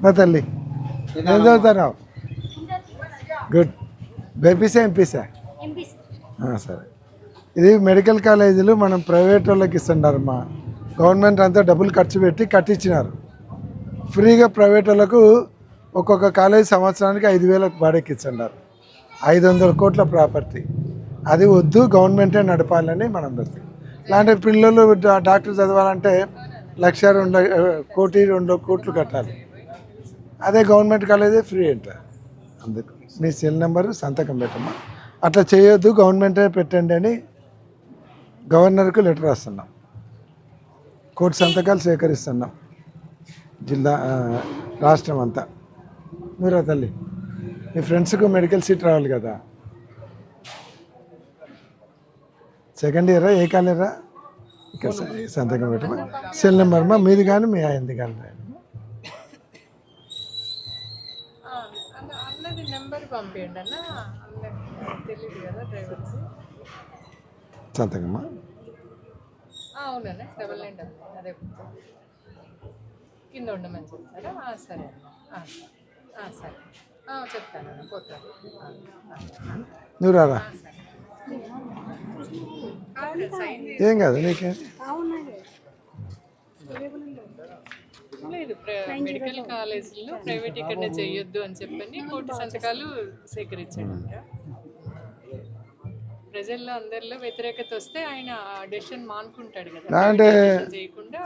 మా తల్లి ఏం చదువుతున్నావు? గుడ్. బైపీసా ఎంపీసా? సరే. ఇది మెడికల్ కాలేజీలు మనం ప్రైవేట్ వాళ్ళకి ఇస్తుంటారమ్మా. గవర్నమెంట్ అంతా డబ్బులు ఖర్చు పెట్టి కట్టించినారు. ఫ్రీగా ప్రైవేట్ వాళ్ళకు ఒక్కొక్క కాలేజీ సంవత్సరానికి 5,000 బాడీకి ఇస్తున్నారు. 500 కోట్ల ప్రాపర్టీ. అది వద్దు, గవర్నమెంటే నడపాలని మనం పెడతాం. ఇలాంటి పిల్లలు డాక్టర్ చదవాలంటే 1,02 కోట్లు కట్టాలి. అదే గవర్నమెంట్ కాలేజీ ఫ్రీ అంటారు. అందుకు మీ సెల్ నెంబరు సంతకం పెట్టమ్మా. అట్లా చేయొద్దు, గవర్నమెంటే పెట్టండి అని గవర్నర్కు లెటర్ రాస్తున్నాం. కోటి సంతకాలు సేకరిస్తున్నాం జిల్లా రాష్ట్రం అంతా. మీరు తల్లి మీ ఫ్రెండ్స్కు మెడికల్ సీట్ రావాలి కదా. సెకండ్ ఇయరా ఏ కాలేరా? ఇక్కడ సంతకం పెట్టమా. సెల్ నెంబర్ మా మీది కానీ మీ ఆయనది కానీ రాయండి. సంతకమ్మా. కింద ఉండమని చెప్తారా? సరే సరే చెప్తాను. పోతాను. నువ్వు రారా. ఏం కాదు నీకే. లేదు, మెడికల్ కాలేజీలో ప్రైవేటీకరణ చేయొద్దు అని చెప్పని కోటి సంతకాలు సేకరించాడంట. ప్రజల్లో అందరిలో వ్యతిరేకత వస్తే ఆయన డెసిషన్ మానుకుంటాడు కదా, చేయకుండా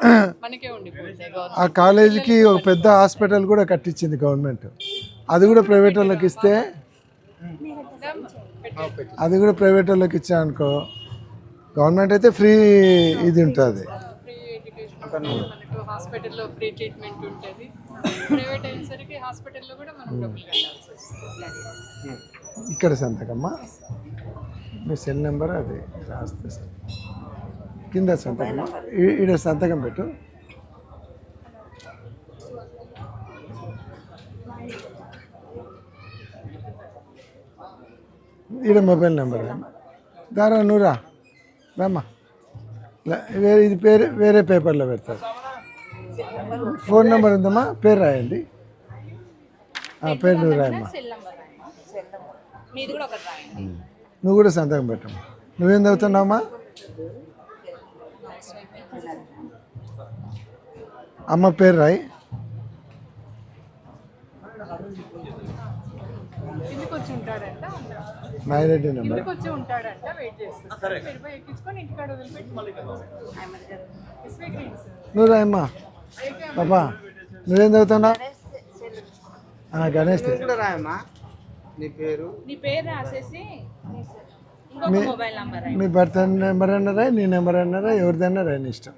మనకే ఉండిపోతుంది. ఆ కాలేజీకి ఒక పెద్ద హాస్పిటల్ కూడా కట్టించింది గవర్నమెంట్. అది కూడా ప్రైవేట్ వాళ్ళకి ఇస్తే, అది కూడా ప్రైవేట్ వాళ్ళకి ఇచ్చా అనుకో, గవర్నమెంట్ అయితే ఫ్రీ ఇది ఉంటుంది. ఫ్రీ ఎడ్యుకేషన్, మనకు హాస్పిటల్లో ఫ్రీ ట్రీట్మెంట్ ఉంటుంది. ప్రైవేట్ అయ్యేసరికి హాస్పిటల్లో కూడా మనం డబ్బులు కట్టాల్సి వస్తుంది. ఇక్కడ సంతకమ్మా. మీ సెల్ నెంబర్ అది రాస్తే కింద సంతకమ్మా. ఈడ సంతకం పెట్టు. ఈడ మొబైల్ నెంబర్ దారా నూరా రామ్మా. ఇది పేరు వేరే పేపర్లో పెడతారు. ఫోన్ నెంబర్ ఉందమ్మా, పేరు రాయండి. పేరు నువ్వు రాయమ్మా. నువ్వు కూడా సంతకం పెట్టమ్మా. నువ్వేం చదువుతున్నావమ్మా? అమ్మ పేరు రాయి. నాయిరెడ్డి నెంబర్. నువ్వు రాయమ్మా. బాబా నువ్వేం చదువుతున్నావు? గణేష్ మీ బర్త్ నెంబర్ అన్నారా, నీ నెంబర్ అన్నారా, ఎవరిదన్నా రాయని ఇష్టం.